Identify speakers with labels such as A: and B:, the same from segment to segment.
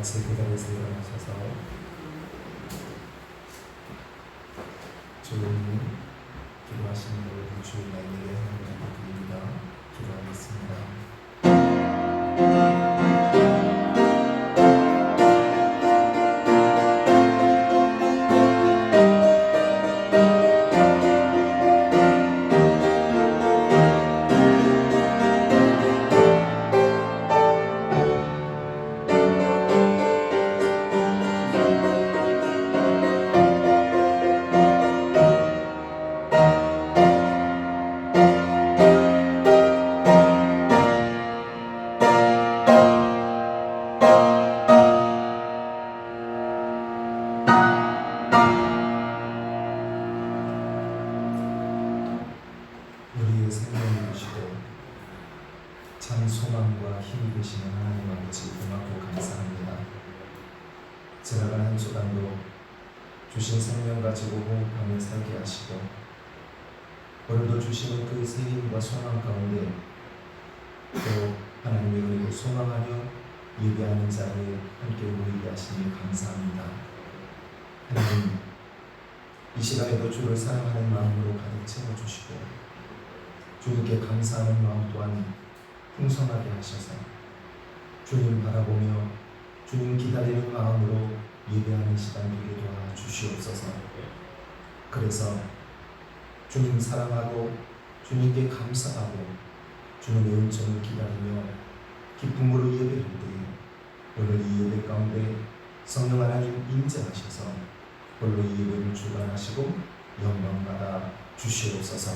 A: 같이 그 자리에서 일어나셔서 주님 기도하시는 대로 주의 나에게 하나님 드립니다. 기도하겠습니다. 우리의 생명을 주시고 참 소망과 힘이 되시는 하나님 아버지 고맙고 감사합니다. 지나간 한 주간도 주신 생명 가지고 호흡하며 살게 하시고 오늘도 주시는 그 새 힘과 소망 가운데 또 하나님의 그리고 소망하며 예배하는 자리에 함께 모이게 하시니 감사합니다. 하나님 이 시간에도 주를 사랑하는 마음으로 가득 채워주시고 주님께 감사하는 마음 또한 풍성하게 하셔서 주님 바라보며 주님 기다리는 마음으로 예배하는 시간 되게 도와주시옵소서. 그래서 주님 사랑하고 주님께 감사하고 주님의 은총을 기다리며 기쁨으로 예배할 때에 오늘 이 예배 가운데 성령 하나님 임재하셔서 홀로 이 예배를 주관하시고 영광받아 주시옵소서.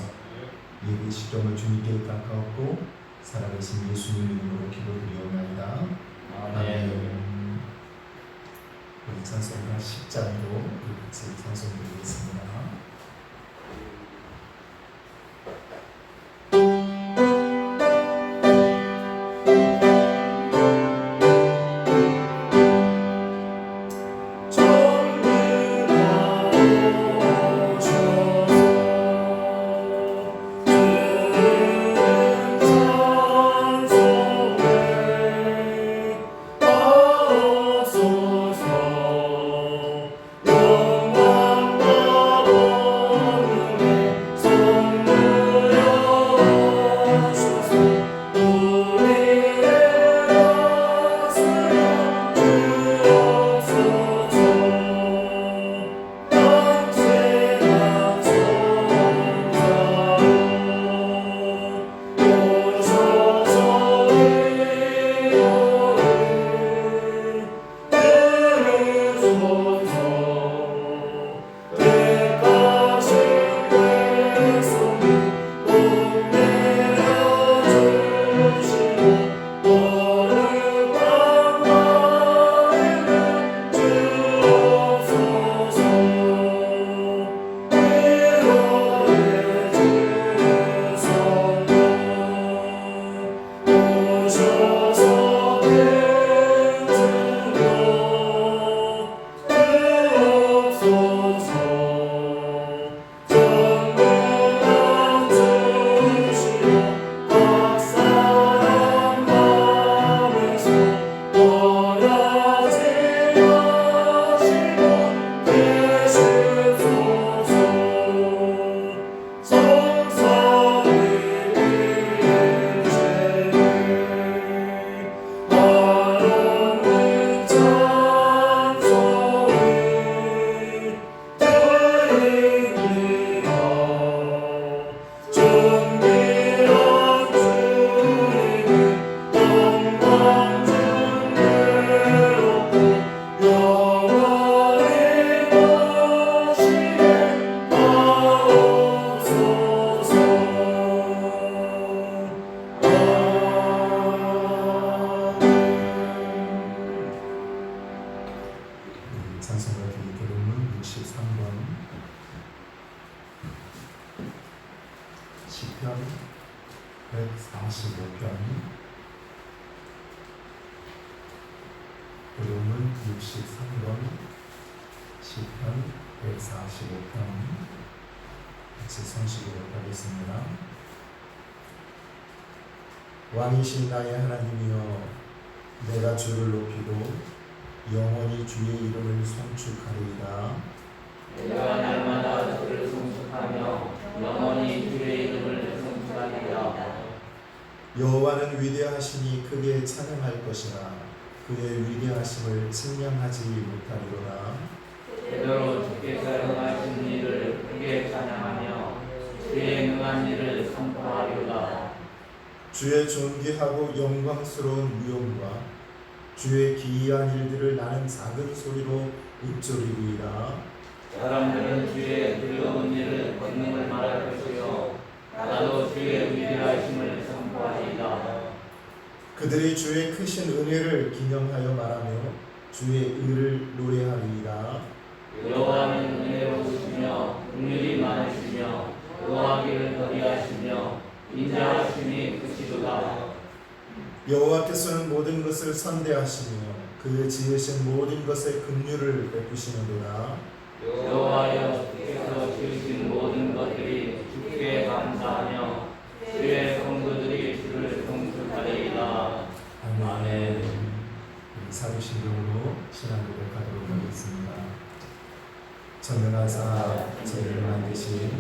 A: 예배 시점을 주님께 깎아엎고 살아계신 예수님 이름으로 기도드리옵나이다. 아멘. 우리 찬송가 10장으로 같이 찬송드리겠습니다. 시편 145편 그림은 63번 시편 145편 같이 성식으로 하겠습니다. 왕이신 나의 하나님이여 내가 주를 높이고 영원히 주의 이름을 송축하리이다.
B: 내가 날마다 주를 송축하며 영원히 주의 이름을 송축하리이다.
A: 여호와는 위대하시니 크게 찬양할 것이라. 그의 위대하심을 측량하지 못하리로다.
B: 그대로 주께서 행하신 일을 크게 찬양하며 주의 능한 일을 선포하리로다.
A: 주의 존귀하고 영광스러운 무용과 주의 기이한 일들을 나는 작은 소리로 읊조리리이다.
B: 사람들은 주의 두려운 일을 권능을 말할 것이요 나도 주의 위대하심을 선포하리이다.
A: 그들이 주의 크신 은혜를 기념하여 말하며 주의 의를 노래하리이다.
B: 여호와는 은혜로우시며 긍휼이 많으시며 노하기를 더디하시며 인자하심이 크시도다.
A: 여호와께서는 모든 것을 선대하시며 그 지으신 모든 것에 긍휼을 베푸시는도다.
B: 여호와여 주께서 지으신 모든 것들이 주께 감사하며 주의 성도들이 주를 송축하리이다. 아멘.
A: 사도신경으로 신앙 고백하도록 하겠습니다. 전능하사 저희를 만드신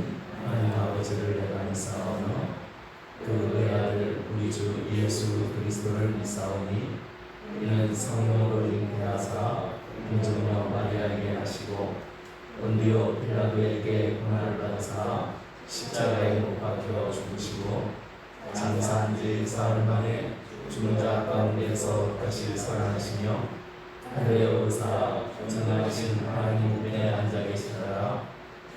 A: 하나님 아버지를 내가 믿사오며 그 내 아들 우리 주 예수 그리스도를 믿사오니 이는 성령으로 잉태하사 공중녀 마리아에게 하시고 본디오 빌라도에게 고난을 받으사 십자가에 못 박혀 죽으시고 장사한 지 사흘 만에 죽은 자 가운데서 다시 살아나시며 하늘에 오르사 전능하신 하나님 우편에 앉아 계시더라.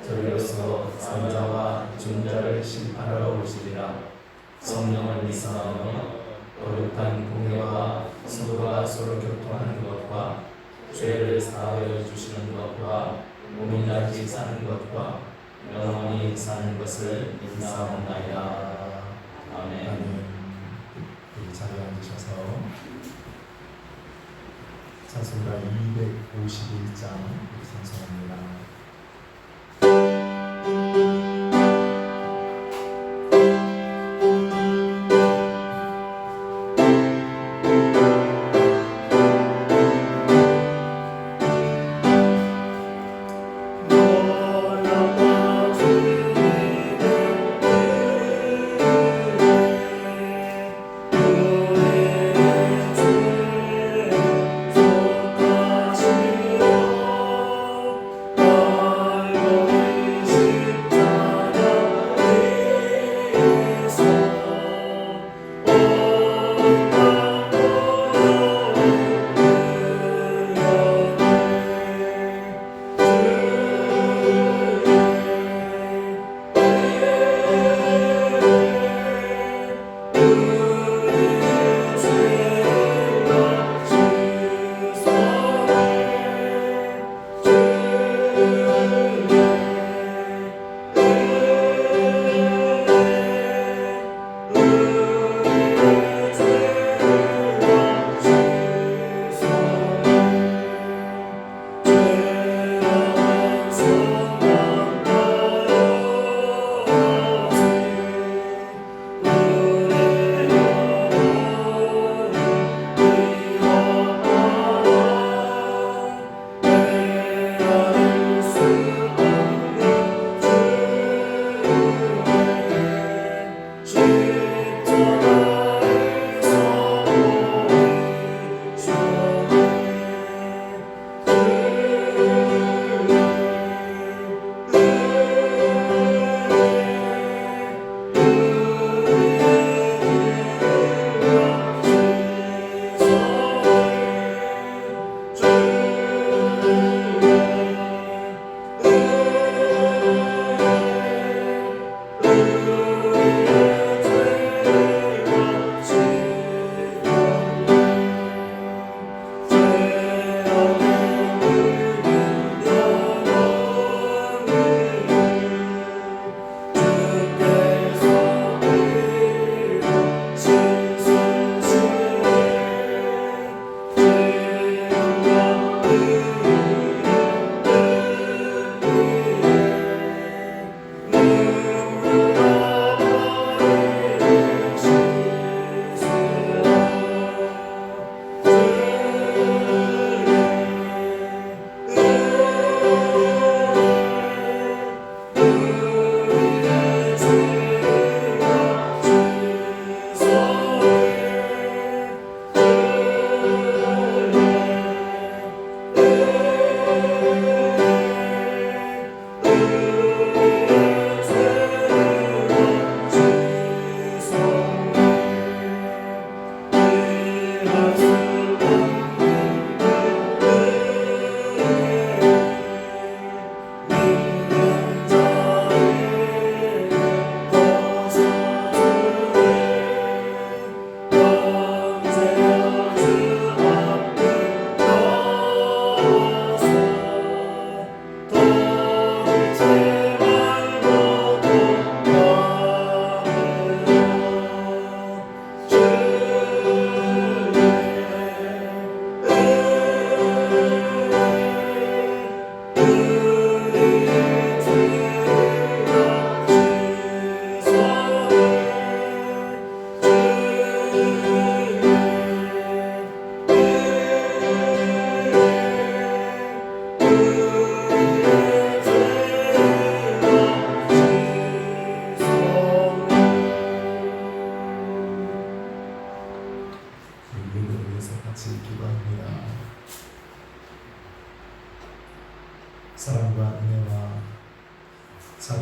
A: 저리로서 산자와 죽은 자를 심판하러 오시리라. 성령을 믿사오며 거룩한 공회와 성도가 서로 교통하는 것과 죄를 사하여 주시는 것과 몸이 날지 사는 것과 영원히 사는 것을 믿사옵나이다. 아멘. 자리에 앉으셔서 찬송가 251장 찬송합니다.
C: Oh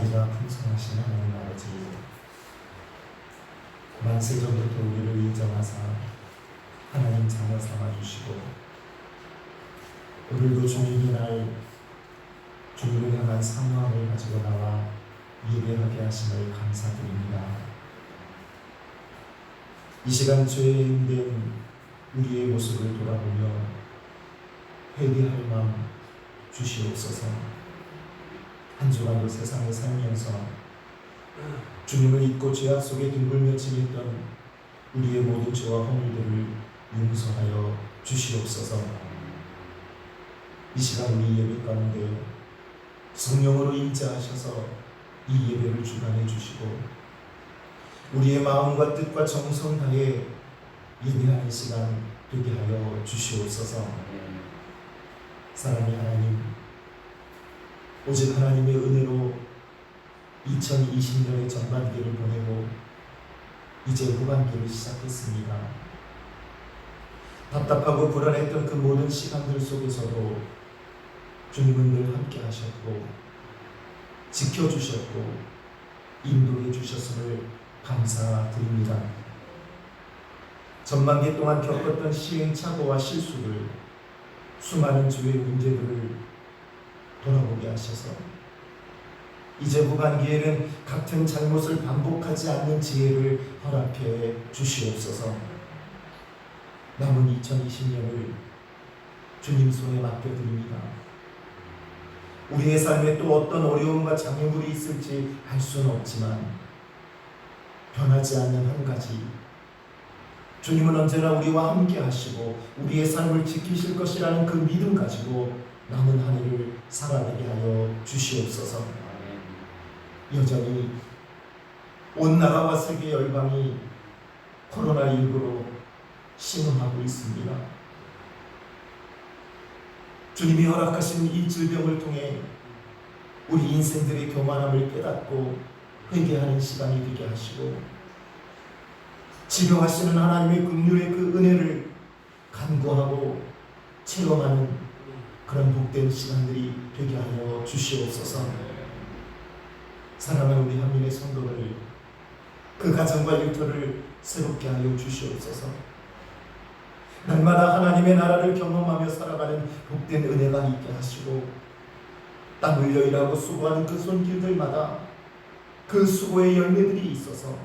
A: 자비가 풍성하신 하나님 아버지, 만세전부터 우리를 인정하사 하나님 자녀 삼아주시고 오늘도 주님이 날 주님을 향한 사모함을 가지고 나와 예배하게 하심을 감사드립니다. 이 시간 죄에 힘든 우리의 모습을 돌아보며 회개할 마음 주시옵소서. 한 주간도 세상에 살면서 주님을 잊고 죄악 속에 뒹굴며 지냈던 우리의 모든 죄와 허물들을 용서하여 주시옵소서. 이 시간 우리 예배 가운데 성령으로 임재하셔서 이 예배를 주관해 주시고 우리의 마음과 뜻과 정성 다해 예배하는 시간 되게 하여 주시옵소서. 사랑의 하나님, 오직 하나님의 은혜로 2020년의 전반기를 보내고 이제 후반기를 시작했습니다. 답답하고 불안했던 그 모든 시간들 속에서도 주님은 늘 함께 하셨고 지켜주셨고 인도해 주셨음을 감사드립니다. 전반기 동안 겪었던 시행착오와 실수를, 수많은 주의 문제들을 돌아보게 하셔서 이제 후반기에는 같은 잘못을 반복하지 않는 지혜를 허락해 주시옵소서. 남은 2020년을 주님 손에 맡겨드립니다. 우리의 삶에 또 어떤 어려움과 장애물이 있을지 알 수는 없지만 변하지 않는 한 가지, 주님은 언제나 우리와 함께 하시고 우리의 삶을 지키실 것이라는 그 믿음 가지고 남은 한 해를 살아내게 하여 주시옵소서. 여전히 온 나라와 세계 열방이 코로나19로 신음하고 있습니다. 주님이 허락하신 이 질병을 통해 우리 인생들의 교만함을 깨닫고 회개하는 시간이 되게 하시고 치료하시는 하나님의 긍휼의 그 은혜를 간구하고 체험하는 그런 복된 시간들이 되게 하여 주시옵소서. 사랑하는 우리 한민의 성도를, 그 가정과 일터를 새롭게 하여 주시옵소서. 날마다 하나님의 나라를 경험하며 살아가는 복된 은혜가 있게 하시고 땀 흘려 일하고 수고하는 그 손길들마다 그 수고의 열매들이 있어서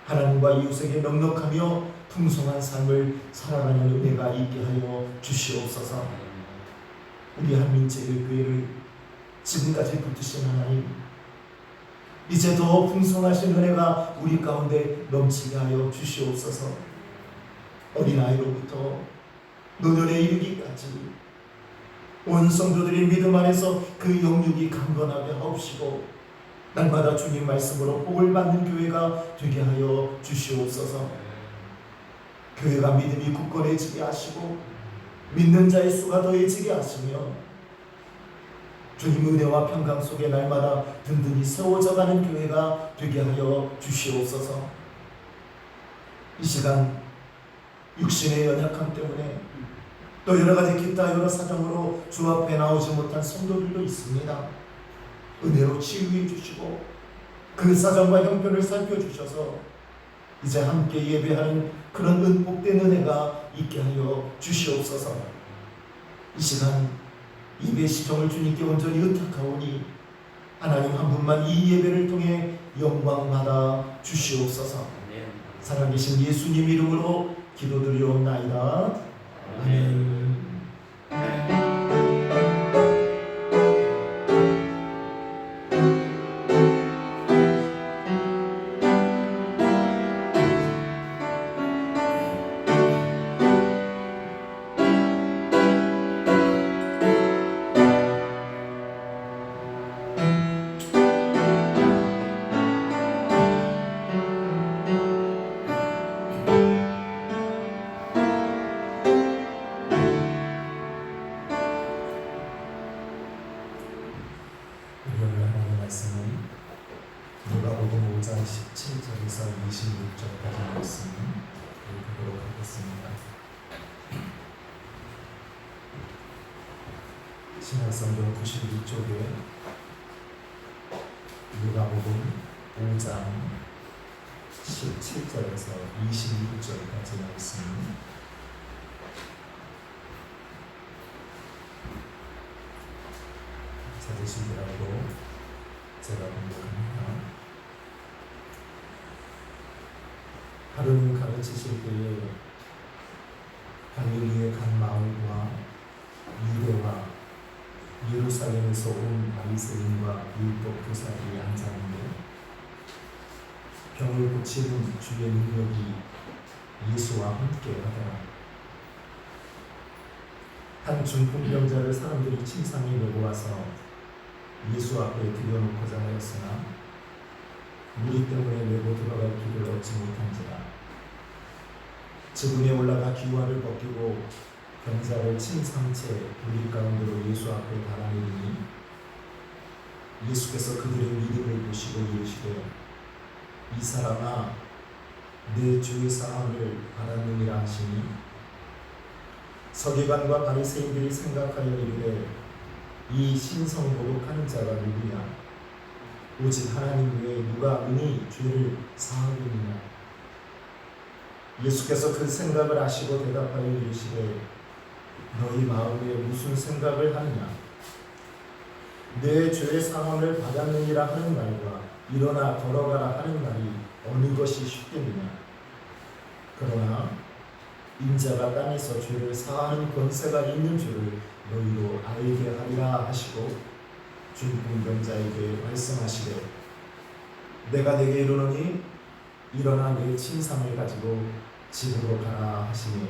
A: 하나님과 이웃에게 넉넉하며 풍성한 삶을 살아가는 은혜가 있게 하여 주시옵소서. 우리 한민제일교회를 지금까지 붙드신 하나님, 이제 더 풍성하신 은혜가 우리 가운데 넘치게 하여 주시옵소서. 어린아이로부터 노년에 이르기까지 온 성도들의 믿음 안에서 그 영육이 강건하게 하옵시고 날마다 주님 말씀으로 복을 받는 교회가 되게 하여 주시옵소서. 교회가 믿음이 굳건해지게 하시고 믿는 자의 수가 더해지게 하시며 주님 은혜와 평강 속에 날마다 든든히 세워져가는 교회가 되게 하여 주시옵소서. 이 시간 육신의 연약함 때문에 또 여러가지 기타 여러 사정으로 주 앞에 나오지 못한 성도들도 있습니다. 은혜로 치유해 주시고 그 사정과 형편을 살펴주셔서 이제 함께 예배하는 그런 복된 은혜가 있게 하여 주시옵소서. 이 시간 예배 시정을 주님께 온전히 의탁하오니 하나님 한 분만 이 예배를 통해 영광 받아 주시옵소서. 살아계신 예수님 이름으로 기도드리옵나이다. 아멘. 말씀은 누가복음 5장 17절에서 26절까지 말씀 읽도록 하겠습니다. 신약성경 91쪽에 누가복음 5장 17절에서 26절까지 말씀 찾으시더라도 제가 공부합니다. 하루는 가르치실 때에 갈릴리의 각 마을과 유대와 예루살렘에서 온 바리새인과 율법 교사들이 앉았는데 병을 고치는 주의 능력이 예수와 함께 하더라. 한 중풍병자를 사람들이 침상에 메고 와서 예수 앞에 들여놓고자 하였으나 무리 때문에 메고 들어갈 길을 얻지 못한지라. 지붕에 올라가 귀화를 벗기고 병자를 침상채 무리 가운데로 예수 앞에 달아내리니 예수께서 그들의 믿음을 보시고 이르시되 이 사람아 내 주의 사함을 받았느니라 하시니 서기관과 바리새인들이 생각하여 이르되 이 신성모독하는 자가 누구냐 오직 하나님 외에 누가 능히 죄를 사하겠느냐. 예수께서 그 생각을 아시고 대답하여 이르시되 너희 마음에 무슨 생각을 하느냐. 내 죄의 사함을 받았느니라 하는 말과 일어나 걸어가라 하는 말이 어느 것이 쉽겠느냐. 그러나 인자가 땅에서 죄를 사하는 권세가 있는 줄을 너희로 알게 하리라 하시고 중풍병자에게 말씀하시되 내가 내게 이르노니 일어나 내 침상을 가지고 집으로 가라 하시니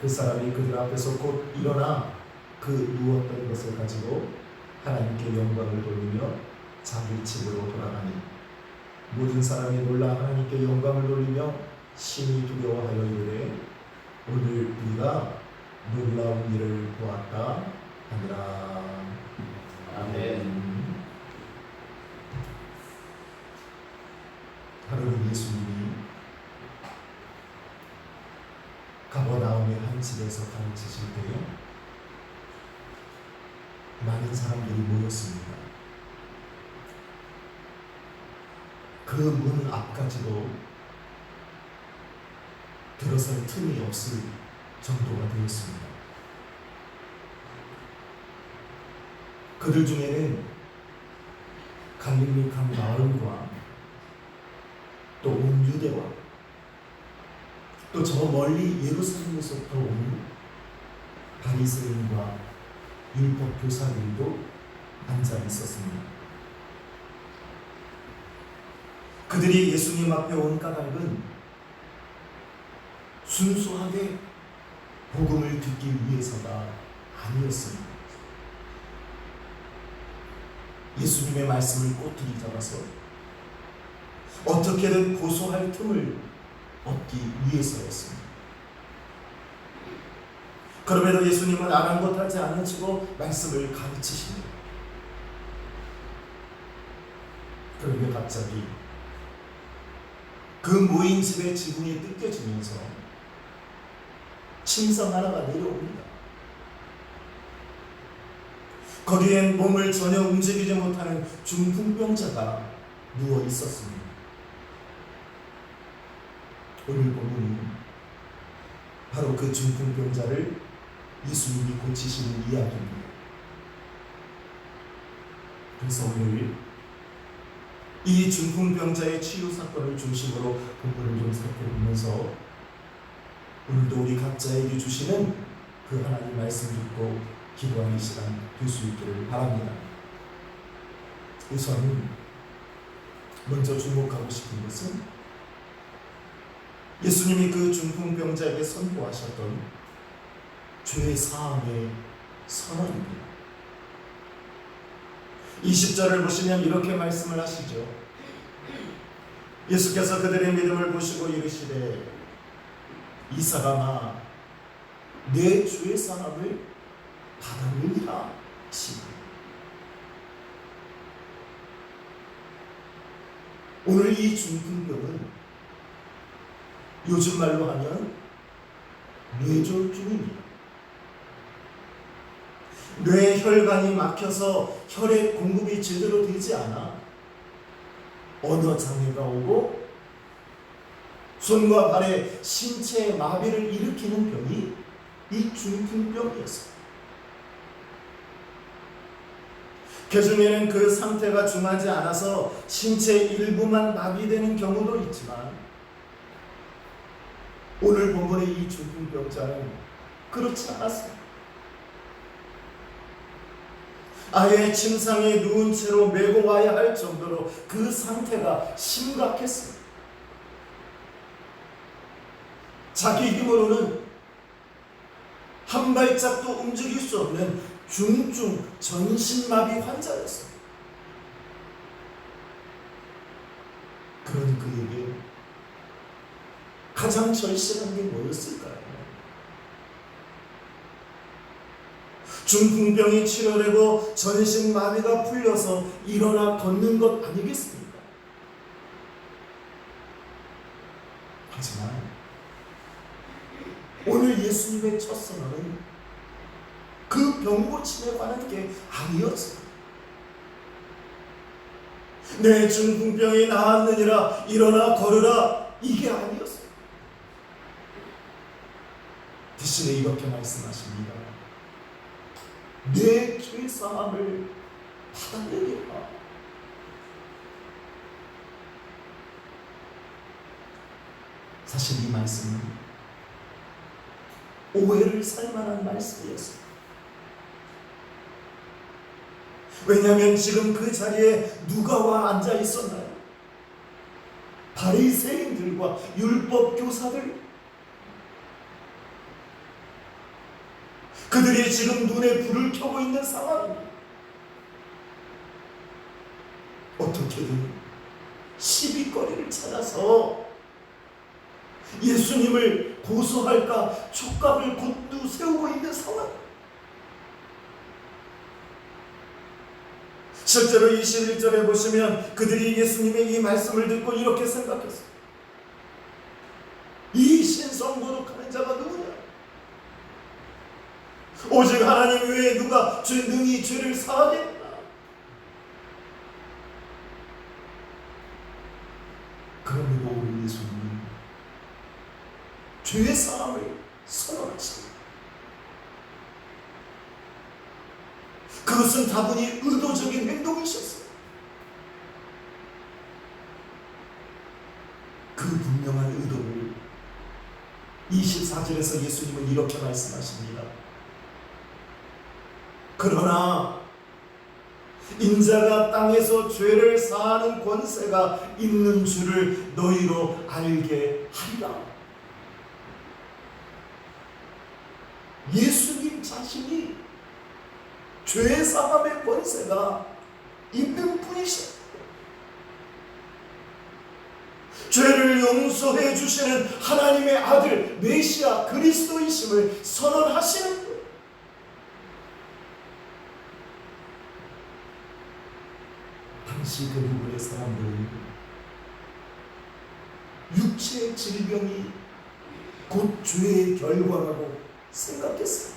A: 그 사람이 그들 앞에서 곧 일어나 그 누웠던 것을 가지고 하나님께 영광을 돌리며 자기 집으로 돌아가니 모든 사람이 놀라 하나님께 영광을 돌리며 심히 두려워하여 이르되 오늘 우리가 놀라운 일을 보았다 하니라.
B: 아멘.
A: 하루는 예수님이 가버나움의 한 집에서 가르치실 때에 많은 사람들이 모였습니다. 그 문 앞까지도 들어설 틈이 없을 정도가 되었습니다. 그들 중에는 갈릴리 각 마을과 또 온 유대와 또 저 멀리 예루살렘에서부터 온 바리새인과 율법 교사들도 앉아 있었습니다. 그들이 예수님 앞에 온 까닭은 순수하게 복음을 듣기 위해서가 아니었습니다. 예수님의 말씀을 꼬투리 잡아서 어떻게든 고소할 틈을 얻기 위해서였습니다. 그럼에도 예수님은 아랑곳하지 않는 치고 말씀을 가르치십니다. 그런데 갑자기 그 모인 집의 지붕이 뜯겨지면서 침상 하나가 내려옵니다. 거기엔 몸을 전혀 움직이지 못하는 중풍병자가 누워 있었습니다. 오늘 본문은 바로 그 중풍병자를 예수님이 고치시는 이야기입니다. 그래서 오늘 이 중풍병자의 치유 사건을 중심으로 본문을 좀 살펴보면서 오늘도 우리 각자에게 주시는 그 하나님 말씀 듣고 기도하는 시간 될 수 있기를 바랍니다. 우선 먼저 주목하고 싶은 것은 예수님이 그 중풍병자에게 선포하셨던 죄 사함의 선언입니다. 20절을 보시면 이렇게 말씀을 하시죠. 예수께서 그들의 믿음을 보시고 이르시되 이 사람아 내 죄 사함을 받았느니라 하시니 오늘 이 중풍병은 요즘 말로 하면 뇌졸중입니다. 뇌 혈관이 막혀서 혈액 공급이 제대로 되지 않아 언어 장애가 오고 손과 발에 신체 마비를 일으키는 병이 이 중풍병이었어요. 그중에는 그 상태가 중하지 않아서 신체 일부만 마비되는 경우도 있지만 오늘 본문의 이 중풍병자는 그렇지 않았어요. 아예 침상에 누운 채로 메고 와야 할 정도로 그 상태가 심각했어요. 자기 힘으로는 한 발짝도 움직일 수 없는 중증 전신마비 환자였어요. 그런 그에게 가장 절실한 게 뭐였을까요? 중풍병이 치료되고 전신마비가 풀려서 일어나 걷는 것 아니겠습니까? 하지만 오늘 예수님의 첫 선언은 그 병고침에 관한 게 아니었어요. 내 중풍병이 나았느니라 일어나 걸으라, 이게 아니었어요. 대신에 이렇게 말씀하십니다. 내 죄사함을 받아내리라. 사실 이 말씀은 오해를 살 만한 말씀이었어요. 왜냐하면 지금 그 자리에 누가 와 앉아 있었나요? 바리새인들과 율법 교사들. 그들이 지금 눈에 불을 켜고 있는 상황입니다. 어떻게든 시비거리를 찾아서 예수님을 고소할까 촉각을 곤두 세우고 있는 상황. 실제로 21절에 보시면 그들이 예수님의 이 말씀을 듣고 이렇게 생각했어요. 이 신성거룩하는 자가 누구냐? 오직 하나님 외에 누가 능히 죄를 사하겠나? 그러므로 오늘 예수님은 죄의 사함을 선언하십니다. 그것은 다분히 의도적인 행동이셨어요. 그 분명한 의도를 24절에서 예수님은 이렇게 말씀하십니다. 그러나 인자가 땅에서 죄를 사하는 권세가 있는 줄을 너희로 알게 하리라. 예수님 자신이 죄 사함의 권세가 있는 분이십니다. 죄를 용서해 주시는 하나님의 아들 메시아 그리스도이심을 선언하시는 거예요. 당시 그 부분의 사람들은 육체의 질병이 곧 죄의 결과라고 생각했어요.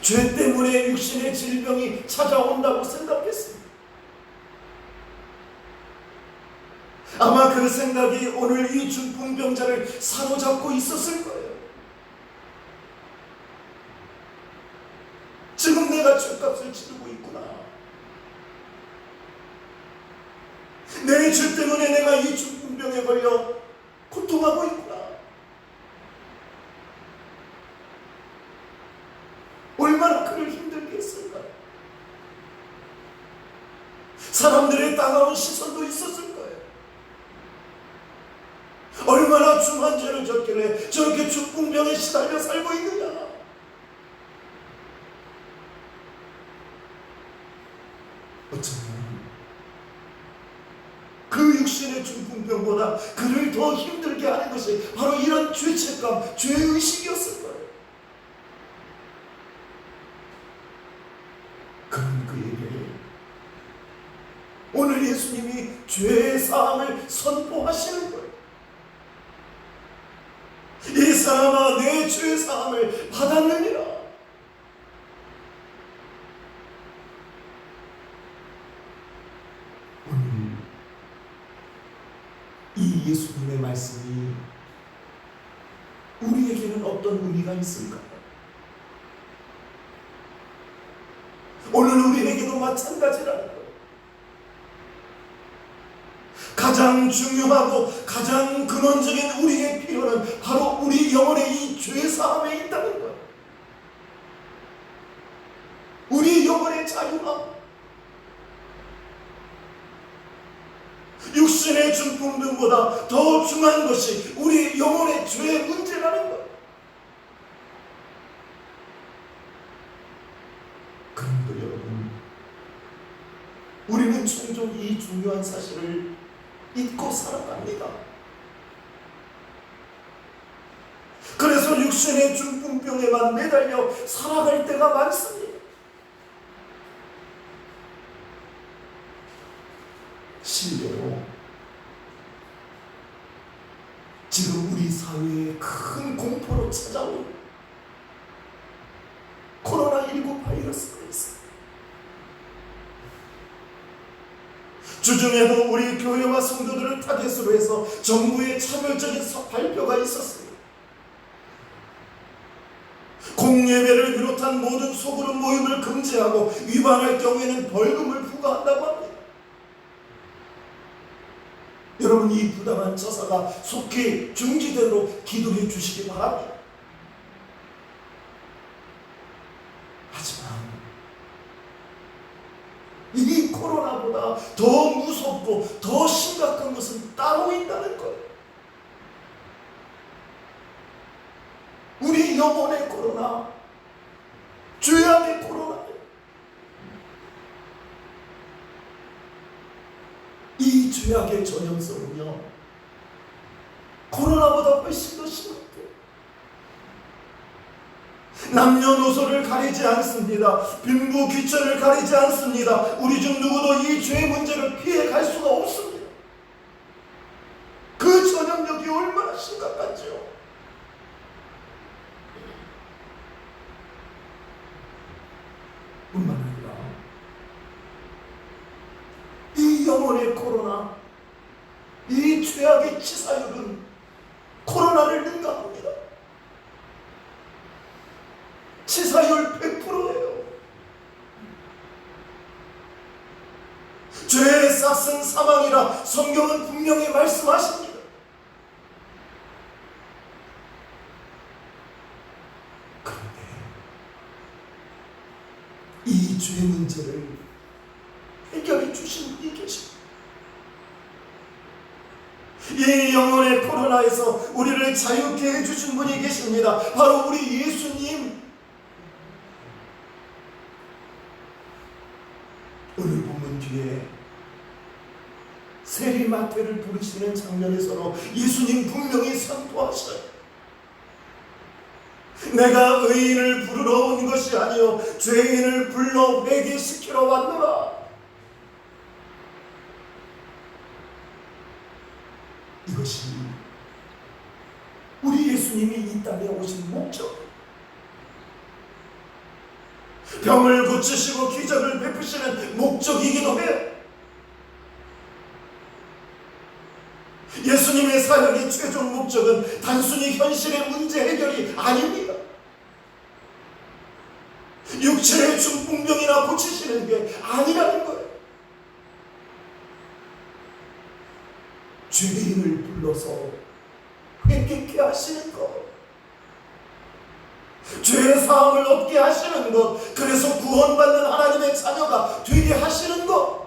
A: 죄 때문에 육신의 질병이 찾아온다고 생각했습니다. 아마 그 생각이 오늘 이 중풍병자를 사로잡고 있었을 거예요. 지금 내가 죄값을 치르고 있구나. 내 죄 때문에 내가 이 중풍병에 걸려 고통하고 있구나. 얼마나 그를 힘들게 했을까? 사람들의 따가운 시선도 있었을 거예요. 얼마나 중한 죄를 졌길래 저렇게 중풍병에 시달려 살고 있느냐? 어쩌면 그 육신의 중풍병보다 그를 더 힘들게 하는 것이 바로 이런 죄책감, 죄의식이었을 거예요. 그런 그에게 오늘 예수님이 죄의 사함을 선포하시는 거예요. 이 사람아, 내 죄의 사함을 받았느니라. 이 예수님의 말씀이 우리에게는 어떤 의미가 있을까요? 오늘 우리에게도 마찬가지라는 거예요. 가장 중요하고 가장 근원적인 우리의 필요는 바로 우리 영혼의 이 죄사함에 있다는 거예요. 우리 영혼의 자유함, 육신의 중풍병보다 더 중요한 것이 우리 영혼의 죄의 문제라는 거예요. 그런데 여러분, 우리는 종종 이 중요한 사실을 잊고 살아갑니다. 그래서 육신의 중풍병에만 매달려 살아갈 때가 많습니다. 실례로 지금 우리 사회에 큰 공포로 찾아온 코로나19 바이러스가 있습니다. 주중에도 우리 교회와 성도들을 타겟으로 해서 정부의 차별적인 발표가 있었습니다. 공예배를 비롯한 모든 소그룹 모임을 금지하고 위반할 경우에는 벌금을 부과한다고 합니다. 여러분, 이 부당한 처사가 속히 중지되도록 기도해 주시기 바랍니다. 하지만 이 코로나보다 더 무섭고 더 심각한 것은 따로 있다는 거예요. 우리 영혼의 코로나, 죄악의 코로나, 이 죄악의 전염성은요, 코로나보다 훨씬 더 심각해요. 남녀노소를 가리지 않습니다. 빈부 귀천을 가리지 않습니다. 우리 중 누구도 이 죄의 문제를 피해갈 수가 없습니다. 그 전염력이 얼마나 심각한지요. 뿐만 아니라 이 영혼의 코로나, 이 죄악의 치사율은 코로나를 능가합니다. 치사율 100%예요. 죄의 싹은 사망이라 성경은 분명히 말씀하십니다. 그런데 이 죄 문제를 해결해 주신 분이 계십니다. 이 영혼의 코로나에서 우리를 자유케 해주신 분이 계십니다. 바로 우리 예수님. 오늘 본문 뒤에 세리마태를 부르시는 장면에서도 예수님 분명히 선포하셔요. 내가 의인을 부르러 온 것이 아니요 죄인을 불러 회개시키러 왔노라. 이것이 우리 예수님이 이 땅에 오신 목적, 병을 고치시고 기적을 베푸시는 목적이기도 해요. 예수님의 사역의 최종 목적은 단순히 현실의 문제 해결이 아닙니다. 육체의 중풍병이나 고치시는 게 아니라는 거예요. 죄인을 불러서 회개케 하시는 것, 죄의 사함을 얻게 하시는 것, 그래서 구원받는 하나님의 자녀가 되게 하시는 것.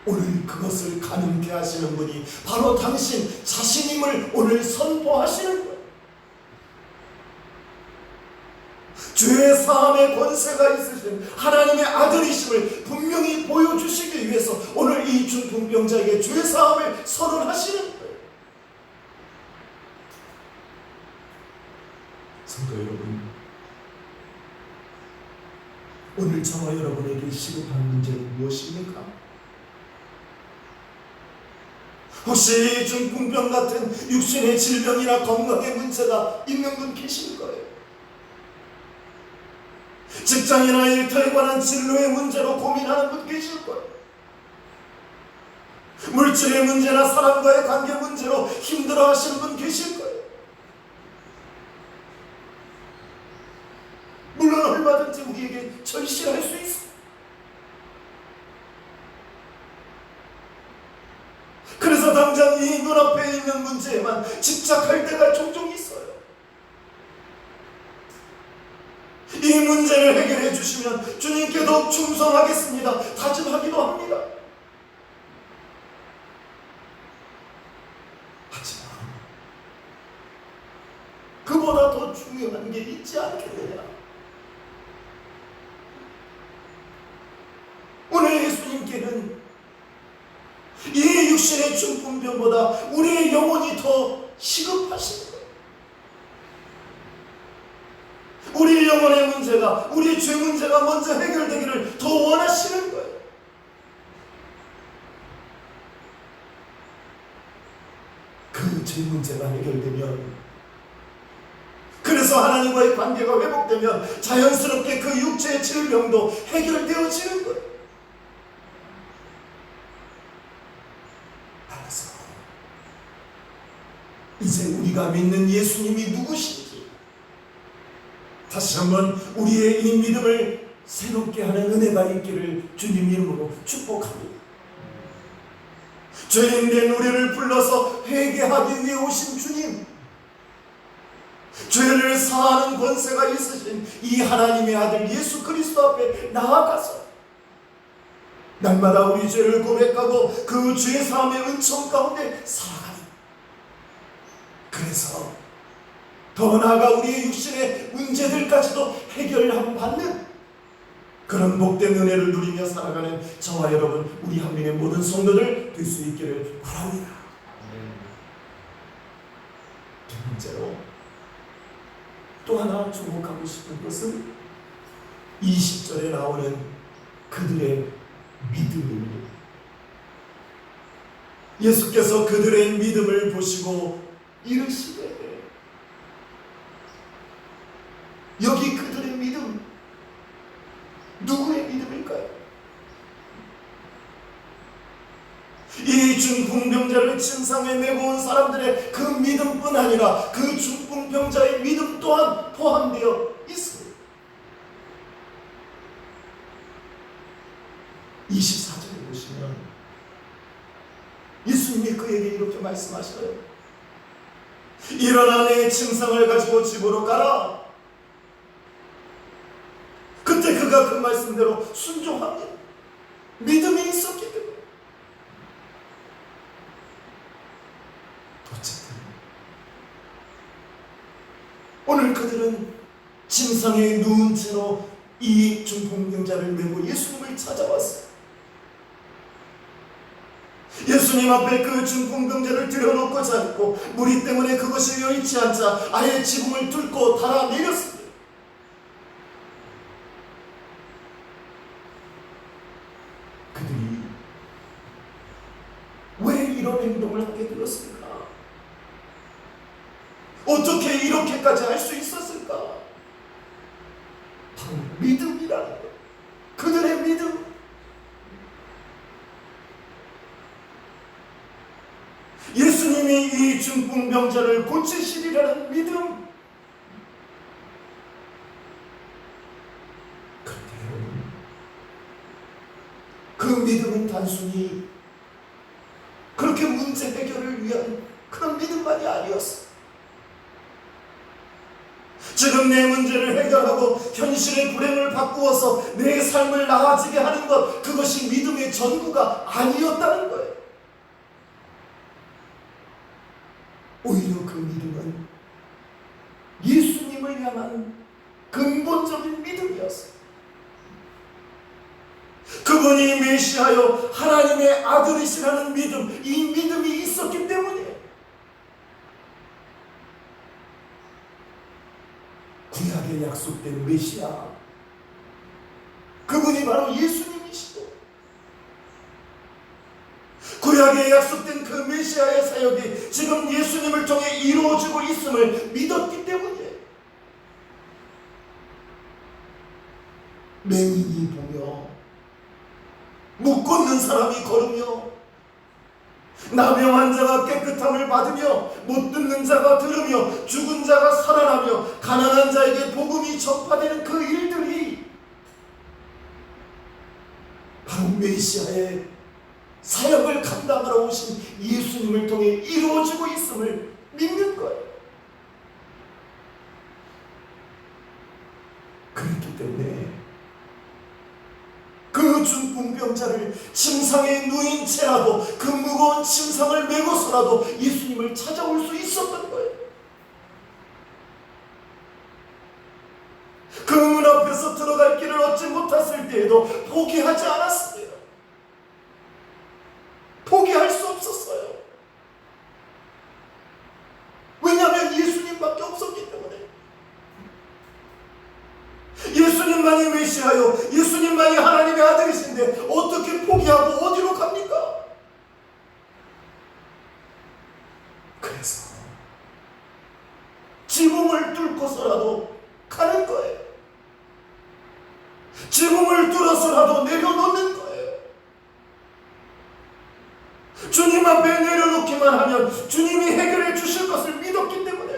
A: 오늘 그것을 가능케 하시는 분이 바로 당신 자신임을 오늘 선포하시는 거예요. 죄의 사함의 권세가 있으신 하나님의 아들이심을 분명히 보여주시기 위해서 오늘 이 중풍병자에게 죄의 사함을 선언하시는 거예요. 성도 여러분, 오늘 저와 여러분에게 시급한 문제는 무엇입니까? 혹시 중풍병 같은 육신의 질병이나 건강의 문제가 있는 분 계실 거예요. 직장이나 일터에 관한 진로의 문제로 고민하는 분 계실 거예요. 물질의 문제나 사람과의 관계 문제로 힘들어 하시는 분 계실 거예요. 물론 얼마든지 우리에게 절실할 수 있어요. 그래서 당장 이 눈앞에 있는 문제에만 집착할 때가 종종 있어요. 이 문제를 해결해 주시면 주님께 더 충성하겠습니다 다짐하기도 합니다. 하지만 그보다 더 중요한 게 있지 않겠느냐. 오늘 예수님께는 이 육신의 중풍병보다 우리의 영혼이 더 시급하신 거예요. 우리 영혼의 문제가, 우리 죄 문제가 먼저 해결되기를 더 원하시는 거예요. 그 죄 문제가 해결되면, 그래서 하나님과의 관계가 회복되면 자연스럽게 그 육체의 질병도 해결되어지는 거예요. 따라서 이제 우리가 믿는 예수님이 누구신지 다시 한번 우리의 이 믿음을 새롭게 하는 은혜가 있기를 주님 이름으로 축복합니다. 죄인된 우리를 불러서 회개하기 위해 오신 주님, 죄를 사하는 권세가 있으신 이 하나님의 아들 예수 그리스도 앞에 나아가서 날마다 우리 죄를 고백하고 그 죄 사함의 은총 가운데 살아가는, 그래서 더 나아가 우리의 육신의 문제들까지도 해결함 받는 그런 복된 은혜를 누리며 살아가는 저와 여러분, 우리 한민의 모든 성도들 될 수 있기를 바랍니다. 두 번째로 또 하나 주목하고 싶은 것은 20절에 나오는 그들의 믿음입니다. 예수께서 그들의 믿음을 보시고 이르시되, 여기 그들의 믿음, 누구의 믿음일까요? 이 중풍병자를 침상에 메고 온 사람들의 그 믿음뿐 아니라 그 중풍병자의 믿음 또한 포함되어 있습니다. 24절에 보시면 예수님이 그에게 이렇게 말씀하셔요. 일어나 내 침상을 가지고 집으로 가라. 그때 그가 그 말씀대로 순종합니다. 믿음이 있었기 때문에. 어쨌든 오늘 그들은 침상에 누운 채로 이 중풍병자를 메고 예수님을 찾아왔어요. 예수님 앞에 그 중풍병자를 들여놓고자 했고, 무리 때문에 그것이 여의치 않자 아예 지붕을 뚫고 달아내렸습니다. 그들이 왜 이런 행동을 하게 되었을까? 어떻게 이렇게까지 할 수 있었을까? 바로 믿음이라는 것, 그들의 믿음. 예수님이 이 중풍병자를 고치시리라는 믿음. 그 믿음은 단순히 그렇게 문제 해결을 위한 그런 믿음만이 아니었어. 지금 내 문제를 해결하고 현실의 불행을 바꾸어서 내 삶을 나아지게 하는 것, 그것이 믿음의 전부가 아니었다는 거예요. 오히려 그 믿음은 예수님을 향한 근본적인 믿음이었어요. 그분이 메시아여 하나님의 아들이시라는 믿음, 이 믿음이 있었기 때문에 구약에 약속된 메시아, 그분이 바로 예수님이시고, 구약에 약속된 그 메시아의 사역이 지금 예수님을 통해 이루어지고 있음을 믿었기 때문에 맹인이 보며 못 걷는 사람이 걸으며 나병한 자가 깨끗함을 받으며 못 듣는 자가 들으며 죽은 자가 살아나며 가난한 자에게 복음이 전파되는 그 일들이 바로 메시아의 사역을 감당하러 오신 예수님을 통해 이루어지고 있음을 믿는 거예요. 그렇기 때문에 그 중풍병자를 침상에 누인 채라도 그 무거운 침상을 메고서라도 예수님을 찾아올 수 있었던 거예요. 그 문 앞에서 들어갈 길을 얻지 못했을 때에도 포기하지 않았습니다. 포기할 수 없었어요. 왜냐하면 예수님밖에 없었기 때문에. 예수님만이 메시아요, 예수님만이 하나님의 아들이신데 어떻게 포기하고 어디로 갑니까? 그래서 지붕을 뚫고서라도 가는 거예요. 지붕을 뚫어서라도 내려놓는 거예요. 주님 앞에 내려놓기만 하면 주님이 해결해 주실 것을 믿었기 때문에.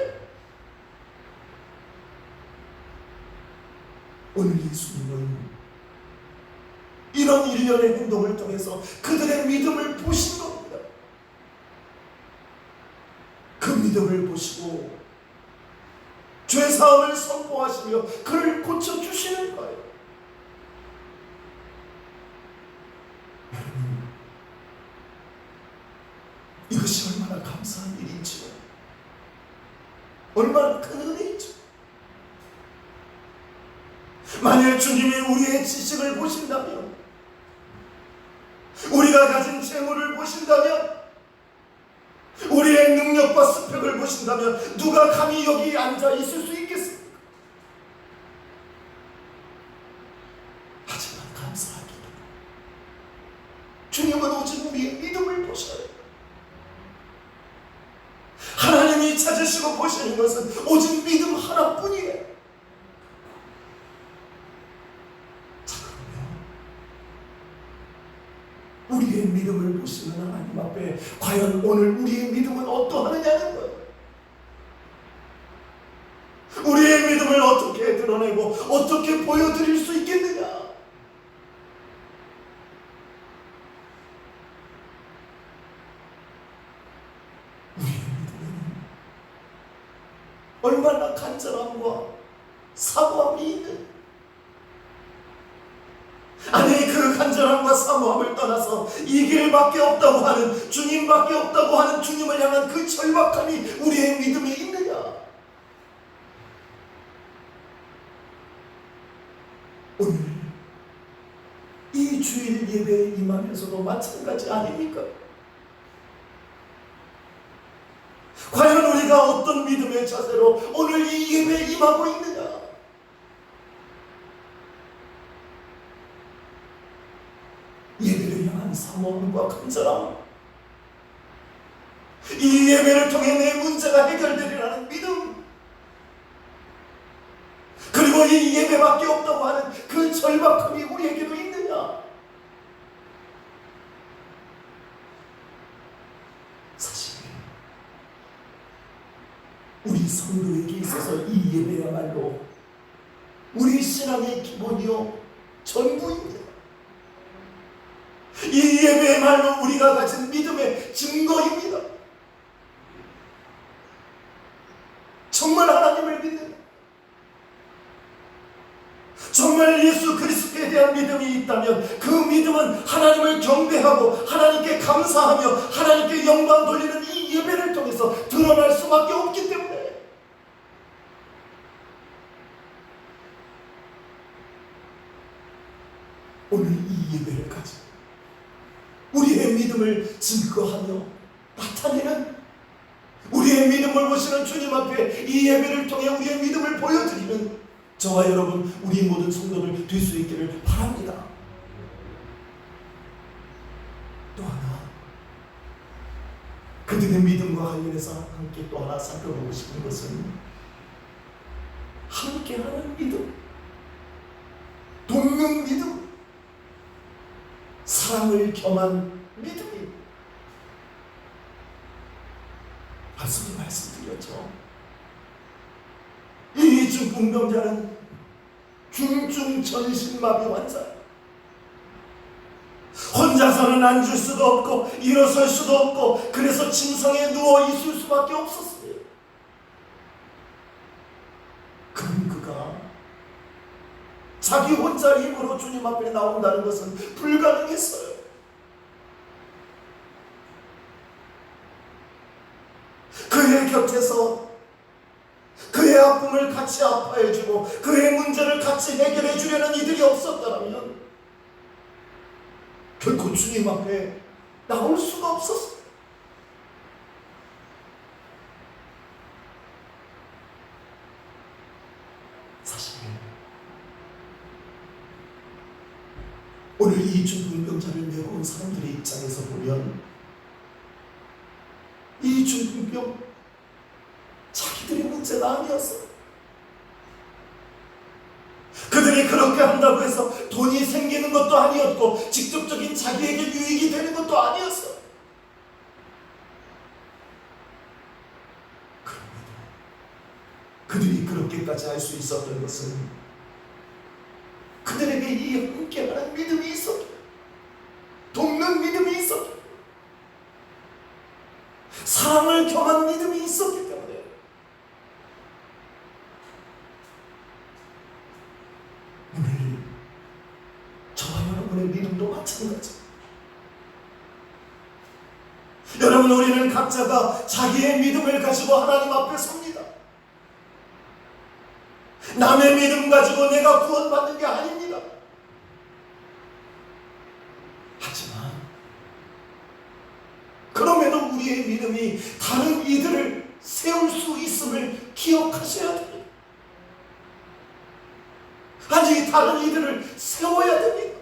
A: 오늘 예수님은 이런 일련의 행동을 통해서 그들의 믿음을 보신 겁니다. 그 믿음을 보시고 죄사함을 선포하시며 그를 고쳐주시는 거예요. 여러분, 이것이 얼마나 감사한 일인지요. 얼마나 큰 은혜인지. 만일 주님이 우리의 지식을 보신다면, 우리가 가진 재물을 보신다면, 우리의 능력과 스펙을 보신다면 누가 감히 여기 앉아 있을 수 있겠습니까? 하지만 감사하게도 주님은 오직 우리의 믿음을 보셔요. 하나님이 찾으시고 보시는 것은 오직 믿음 하나뿐이에요. 우리의 믿음을 보시는 하나님 앞에 과연 오늘 우리의 믿음은 어떠하느냐는 거예요. 우리의 믿음을 어떻게 드러내고 어떻게 보여드릴 수 있겠느냐. 우리의 믿음은 얼마나 간절함과 사모함이 있는, 아니 그 간절함과 사모함을 떠나서 이 길밖에 없다고 하는, 주님밖에 없다고 하는 주님을 향한 그 절박함이 우리의 믿음에 있느냐. 오늘 이 주일 예배에 임하면서도 마찬가지 아닙니까? 과연 우리가 어떤 믿음의 자세로 오늘 이 예배에 임하고 있느냐. 예배를 향한 사모함과 간절함, 이 예배를 통해 내 문제가 해결되리라는 믿음, 그리고 이 예배밖에 없다고 하는 그 절박함이 우리에게도 있느냐. 사실 우리 성도에게 있어서 이 예배야말로 우리 신앙의 기본이요 전부입니다. 이 예배야말로 우리가 가진 믿음의 증거입니다. 정말 하나님을 믿는, 정말 예수 그리스도에 대한 믿음이 있다면 그 믿음은 하나님을 경배하고 하나님께 감사하며 하나님께 영광 돌리는 이 예배를 통해서 드러날 수밖에 없기 때문에 오늘 이 예배를 가지고 우리의 믿음을 증거하며 나타내는, 우리의 믿음을 보시는 주님 앞에 이 예배를 통해 우리의 믿음을 보여드리는 저와 여러분, 우리 모든 성도들 될 수 있기를 바랍니다. 또 하나, 그들의 믿음과 관련해서 함께 또 하나 살펴보고 싶은 것은 함께하는 믿음, 돕는 믿음, 사랑을 겸한 믿음입니다. 중풍병자는 중증 전신마비 환자. 혼자서는 앉을 수도 없고 일어설 수도 없고 그래서 침상에 누워 있을 수밖에 없었어요. 그럼 그가 자기 혼자 힘으로 주님 앞에 나온다는 것은 불가능했어요. 그의 곁에서 그의 아픔을 같이 아파해주고 그의 문제를 같이 해결해 주려는 이들이 없었더라면 결코 주님 앞에 나올 수가 없었어요. 사실 오늘 이 중풍병자를 메고 온 사람들의 입장에서 보면 이 중풍병 자기들의 문제가 아니었어요. 그들이 그렇게 한다고 해서 돈이 생기는 것도 아니었고 직접적인 자기에게 유익이 되는 것도 아니었어요. 그럼에도 그들이 그렇게까지 할 수 있었던 것은 그들에게 이 함께하는 믿음이 있었고 돕는 믿음이 있었고 사랑을 겸한 믿음이 있었기 때문에 오늘 저와 여러분의 믿음도 마찬가지. 여러분, 우리는 각자가 자기의 믿음을 가지고 하나님 앞에 섭니다. 남의 믿음 가지고 내가 구원받는 게 아닙니다. 하지만 그럼에도 우리의 믿음이 다른 이들을 세울 수 있음을 기억하셔야 됩니다. 아니, 다른 이들을 세워야 됩니다.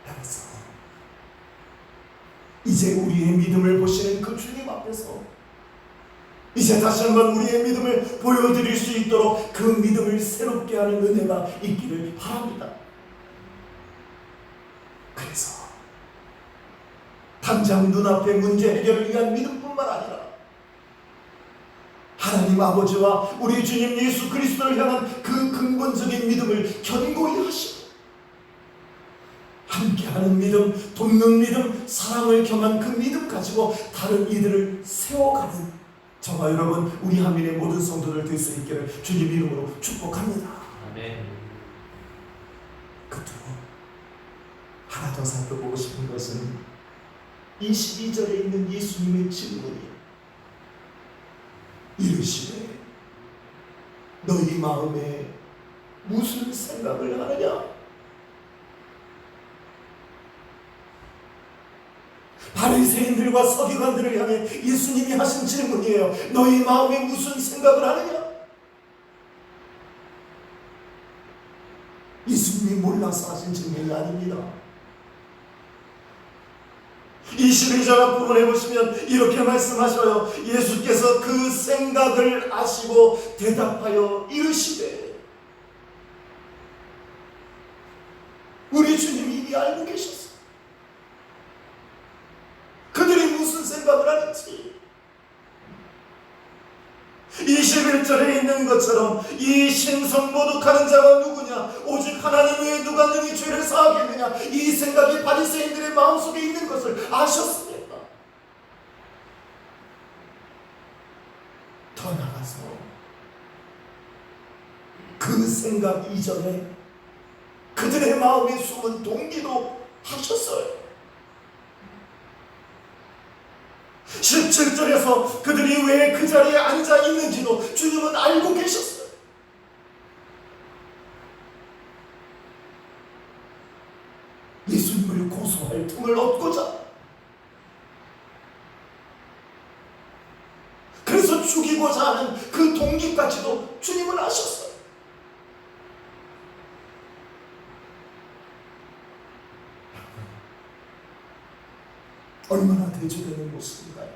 A: 그래서 이제 우리의 믿음을 보시는 그 주님 앞에서 이제 다시 한번 우리의 믿음을 보여드릴 수 있도록 그 믿음을 새롭게 하는 은혜가 있기를 바랍니다. 그래서 당장 눈앞의 문제 해결을 위한 믿음뿐만 아니라 하나님 아버지와 우리 주님 예수 그리스도를 향한 그 근본적인 믿음을 견고히 하시고 함께하는 믿음, 돕는 믿음, 사랑을 겸한 그 믿음 가지고 다른 이들을 세워가는 저와 여러분, 우리 한민의 모든 성도들 될 수 있기를 주님 이름으로 축복합니다.
B: 아멘.
A: 끝으로 하나 더 살펴보고 싶은 것은 22절에 있는 예수님의 질문이에요. 이르시되 너희 마음에 무슨 생각을 하느냐? 바리새인들과 서기관들을 향해 예수님이 하신 질문이에요. 너희 마음에 무슨 생각을 하느냐? 예수님이 몰라서 하신 질문이 아닙니다. 22절 앞부분에 보시면 이렇게 말씀하셔요. 예수께서 그 생각을 아시고 대답하여 이르시되, 우리 주님이 이미 알고 계셨어요. 그들이 무슨 생각을 하는지. 21절에 있는 것처럼 이 신성모독하는 자가 누구냐? 오직 하나님 외에 누가 능히 죄를 사하겠느냐? 이 생각이 바리새인들의 마음속에 있는 것을 아셨습니다. 더 나아가서 그 생각 이전에 그들의 마음에 숨은 동기도 하셨어요. 17절에서 그들이 왜 그 자리에 앉아 있는지도 주님은 알고 계셨어요. 예수님을 고소할 틈을 얻고자, 그래서 죽이고자 하는 그 동기까지도 주님은 아셨어요. 얼마나 대조되는 모습인가요?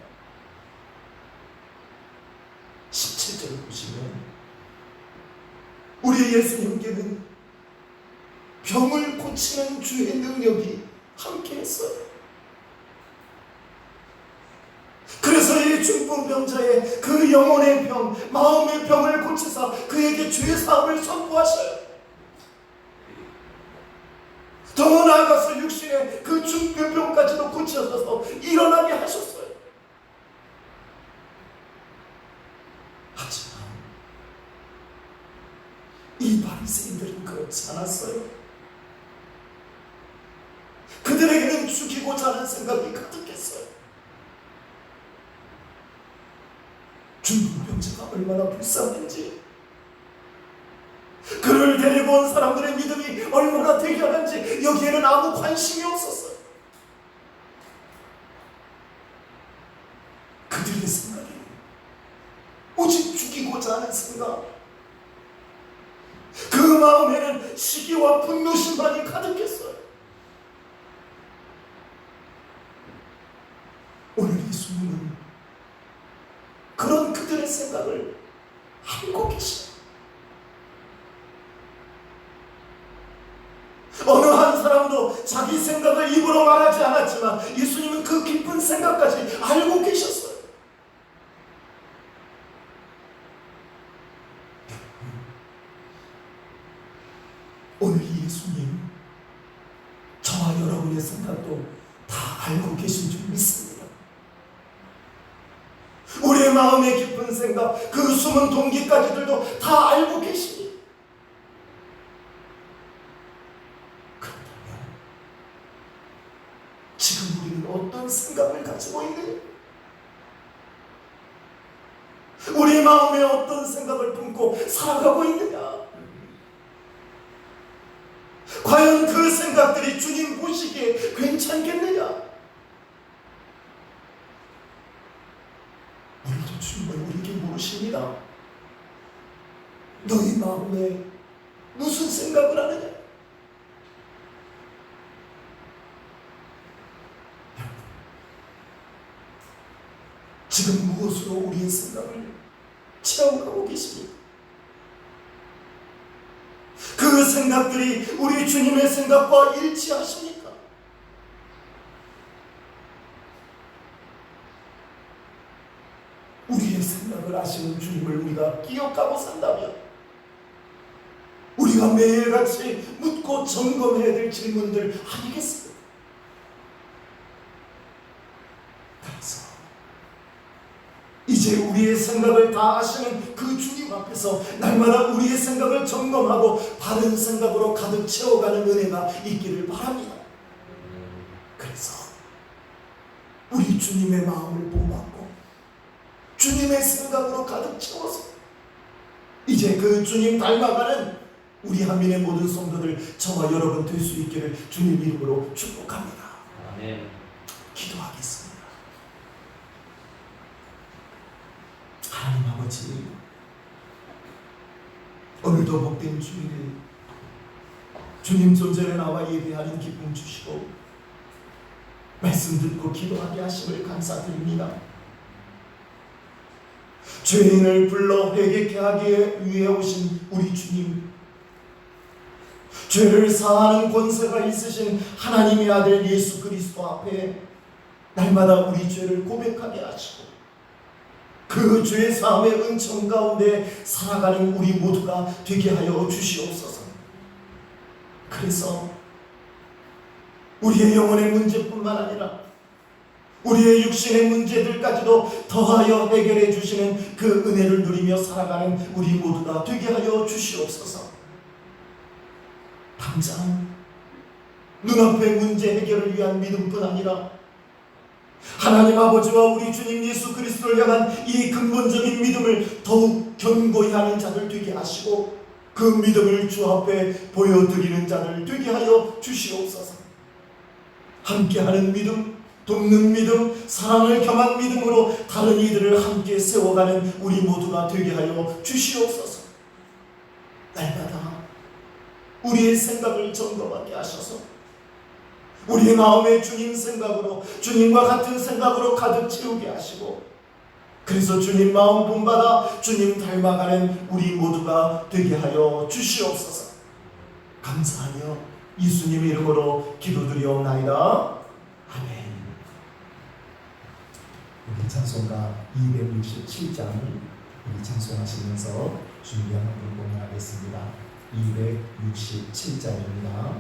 A: 17절을 보시면 우리 예수님께는 병을 고치는 주의 능력이 함께했어요. 그래서 이 중풍 중풍병자의 그 영혼의 병, 마음의 병을 고치사 그에게 죄사함을 선포하셔요. 더 나아가서 육신의 그 중풍병까지도 고치셔서 일어나게 하셨어요. 하지만 이 바리새인들은 그렇지 않았어요. 그들에게는 죽이고자 하는 생각이 가득했어요. 중풍병자가 얼마나 불쌍한지, 그를 데리고 온 사람들의 믿음이 얼마나 대견한지 여기에는 아무 관심이 없었어요. 그들의 생각이 오직 죽이고자 하는 생각, 그 마음에는 시기와 분노심만이 가득했어요. 오늘 예수님은 그런 그들의 생각을 알고 계셔요. 어느 한 사람도 자기 생각을 입으로 말하지 않았지만 예수님은 그 깊은 생각까지 알고 계셨어요. 오늘 이 예수님, 저와 여러분의 생각도 다 알고 계신 줄 믿습니다. 우리의 마음의 깊은 생각, 그 숨은 동기까지들도 다 알고 계시니, 그렇다면 지금 우리는 어떤 생각을 가지고 있느냐? 우리 마음에 어떤 생각을 품고 살아가고 있느냐? 과연 그 생각들이 주님 보시기에 괜찮겠느냐? 오늘도 주님은 우리에게 물으십니다. 너희 마음에 무슨 생각을 하느냐? 지금 무엇으로 우리의 생각을 채워가고 계십니까? 그 생각들이 우리 주님의 생각과 일치하십니까? 우리의 생각을 아시는 주님을 우리가 기억하고 산다면 우리가 매일같이 묻고 점검해야 될 질문들 아니겠습니까? 그래서 이제 우리의 생각을 다 아시는 그 주님 앞에서 날마다 우리의 생각을 점검하고 바른 생각으로 가득 채워가는 은혜가 있기를 바랍니다. 그래서 우리 주님의 마음을 본받고 주님의 생각으로 가득 채워서 이제 그 주님 닮아가는 우리 한민의 모든 성도들, 저와 여러분 될 수 있기를 주님 이름으로 축복합니다.
B: 아멘.
A: 기도하겠습니다. 하나님 아버지, 오늘도 복된 주일에 주님 존재에 나와 예배하는 기쁨 주시고 말씀 듣고 기도하게 하심을 감사드립니다. 죄인을 불러 회개케 하기 위해 오신 우리 주님, 죄를 사하는 권세가 있으신 하나님의 아들 예수 그리스도 앞에 날마다 우리 죄를 고백하게 하시고 그 죄 사함의 은총 가운데 살아가는 우리 모두가 되게 하여 주시옵소서. 그래서 우리의 영혼의 문제뿐만 아니라 우리의 육신의 문제들까지도 더하여 해결해 주시는 그 은혜를 누리며 살아가는 우리 모두가 되게 하여 주시옵소서. 당장 눈앞의 문제 해결을 위한 믿음뿐 아니라 하나님 아버지와 우리 주님 예수 그리스도를 향한 이 근본적인 믿음을 더욱 견고히 하는 자들 되게 하시고 그 믿음을 주 앞에 보여드리는 자들 되게 하여 주시옵소서. 함께하는 믿음, 돕는 믿음, 사랑을 겸한 믿음으로 다른 이들을 함께 세워가는 우리 모두가 되게 하여 주시옵소서. 날마다 우리의 생각을 점검하게 하셔서 우리의 마음에 주님 생각으로, 주님과 같은 생각으로 가득 채우게 하시고 그래서 주님 마음 본받아 주님 닮아가는 우리 모두가 되게 하여 주시옵소서. 감사하며 예수님 이름으로 기도드리옵나이다. 아멘. 우리 찬송가 267장을 우리 찬송하시면서 준비하는 부분 하겠습니다. 267장입니다.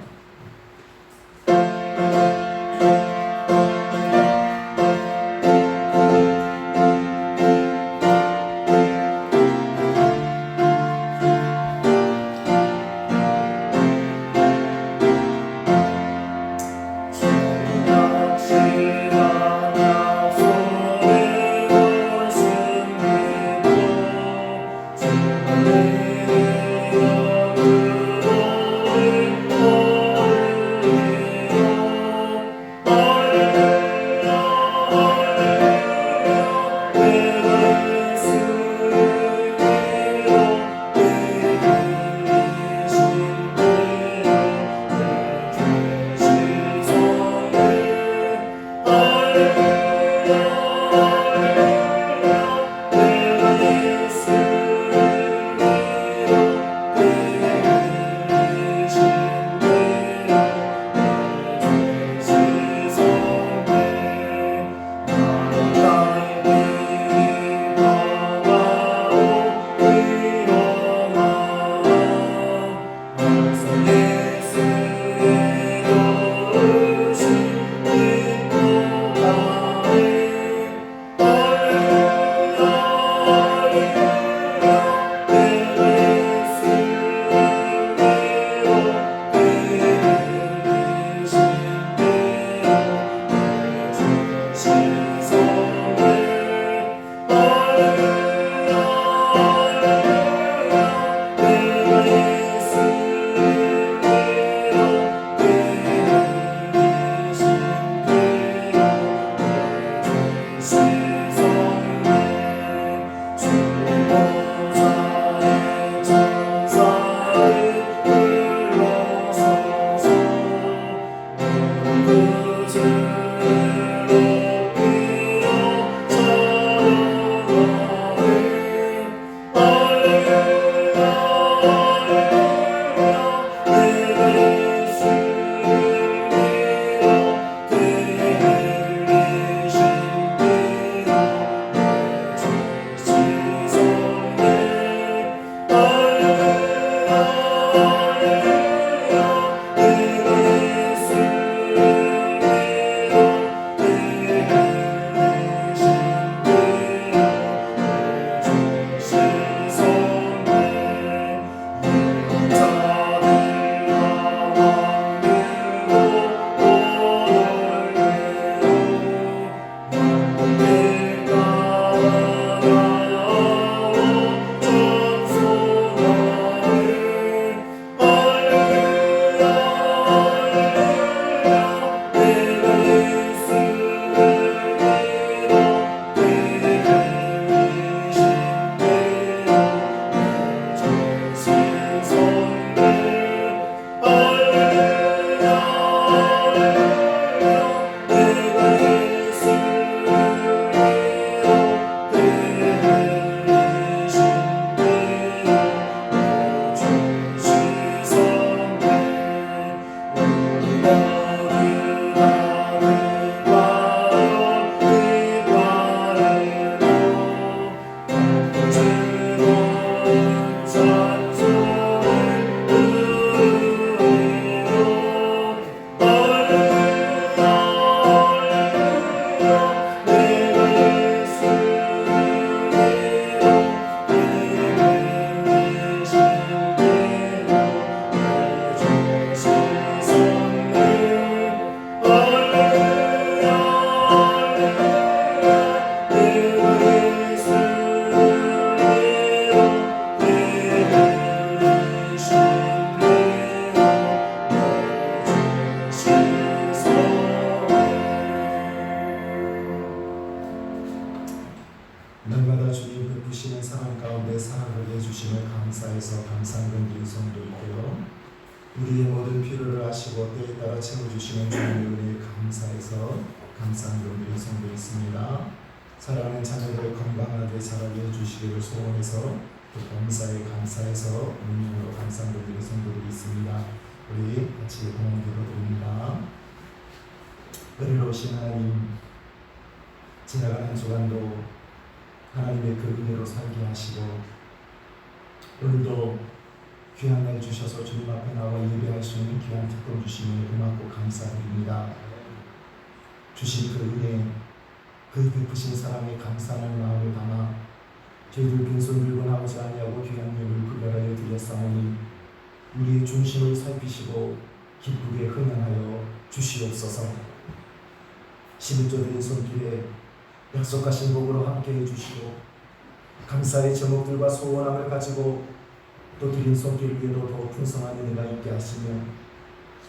A: 날마다 주님 베푸시는 사랑 가운데 살아가게 해주심을 감사해서 감사한 드린 성도 있고요. 우리의 모든 필요를 아시고 때에 따라 채워주시는 주님의 은혜에 감사해서 감사한 드린 성도 있습니다. 사랑하는 자녀들 건강하게 자라게 해주시기를 소원해서 또 범사에 감사해서 운명으로 감사한 드린 성도들이 있습니다. 우리 같이 공헌 기도드립니다. 은혜로우신 하나님, 지나간 한 주간도 하나님의 그 은혜로 살게 하시고 오늘도 귀한 날 주셔서 주님 앞에 나와 예배할 수 있는 귀한 특권 주심을 고맙고 감사드립니다. 주신 그 은혜, 그 베푸신 사랑에 감사하는 마음을 담아 저희들 빈손 들고 나오지 아니하고 귀한 예물 구별하여 드렸사오니 우리의 중심을 살피시고 기쁘게 흥행하여 주시옵소서. 11조 드린 손길에 약속하신 복으로 함께해 주시고 감사의 제목들과 소원함을 가지고 또 드린 손길 위에도 더 풍성한 은혜가 있게 하시며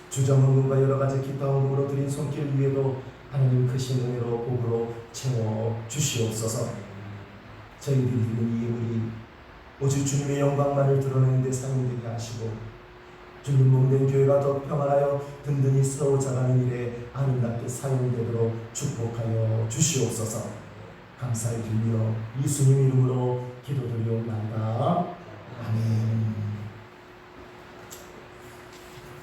A: 주정 헌금과 여러 가지 기타 헌금으로 드린 손길 위에도 하나님 크신 은혜로 복으로 채워 주시옵소서. 저희들이 드리는 이 예물이 오직 주님의 영광만을 드러내는 데 사용되게 하시고 주님 몸된 교회가 더 평안하여 든든히 세워 자라는 일에 아름답게 사용되도록 축복하여 주시옵소서. 감사히 드리며 예수님 이름으로 기도드리옵나이다. 아멘.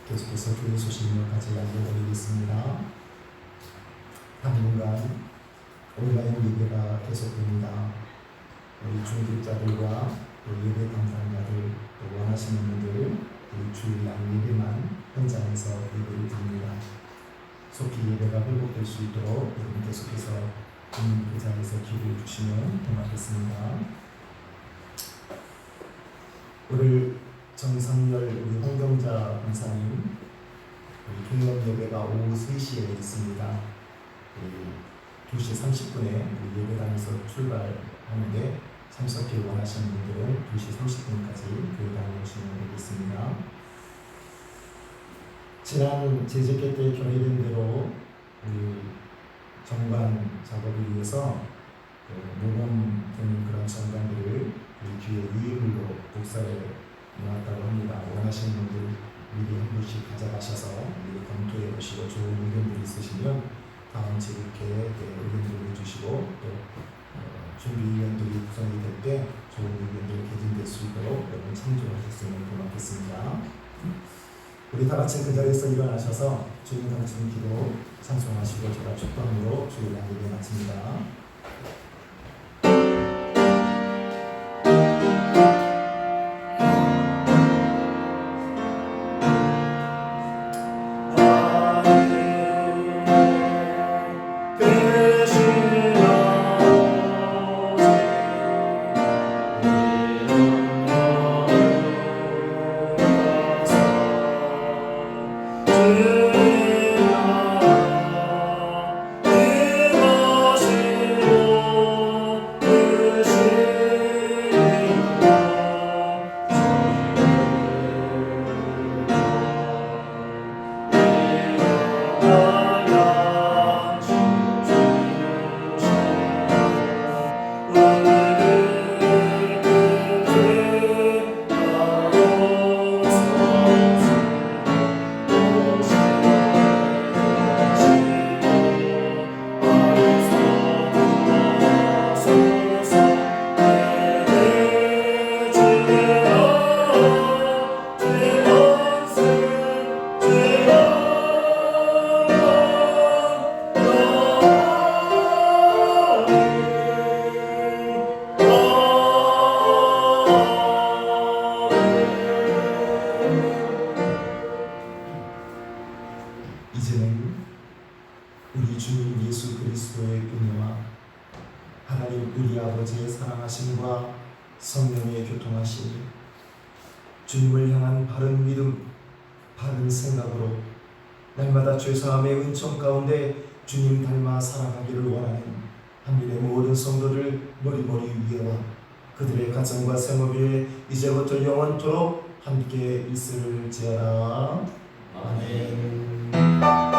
A: 계속해서 교회 소식 몇 가지 알려드리겠습니다. 당분간 온라인 예배가 계속됩니다. 우리 중직자들과 또 예배 담당자들 또 원하시는 분들 우리 주일날 예배만 현장에서 예배를 드립니다. 속히 예배가 회복될 수 있도록 여러분 계속해서 그 자리에서 기도해 주시면 고맙겠습니다. 오늘 정성열 우리 홍경자 권사님 우리 개업 예배가 오후 3시에 있습니다. 2시 30분에 우리 예배당에서 출발하는데 참석길 원하시는 분들은 2시 30분까지 교회당에 오시면 되겠습니다. 지난 재직회 때 결의된 대로 우리 정관 작업을 위해서 모범되는 그런 정관들을 우리 뒤에 위임으로 복사해 놓았다고 합니다. 원하시는 분들 미리 한 분씩 가져가셔서 미리 검토해 보시고 좋은 의견들이 있으시면 다음 재직회에 의견들을 주시고 또 준비위원들이 구성이 될 때 좋은 의견들이 개진될 수 있도록 여러분 참조하셨으면 고맙겠습니다. 우리 다 같이 그 자리에서 일어나셔서 주님 당신 기도 찬송하시고 제가 축도함으로 주일 예배 마칩니다. 이제는 우리 주님 예수 그리스도의 은혜와 하나님 우리 아버지의 사랑하심과 성령의 교통하심, 주님을 향한 바른 믿음, 바른 생각으로 날마다 죄사함의 은총 가운데 주님 닮아 살아가기를 원하는 한민의 모든 성도들 머리머리 위에와 그들의 가정과 생업에 이제부터 영원토록 함께 있을지어다. 아멘.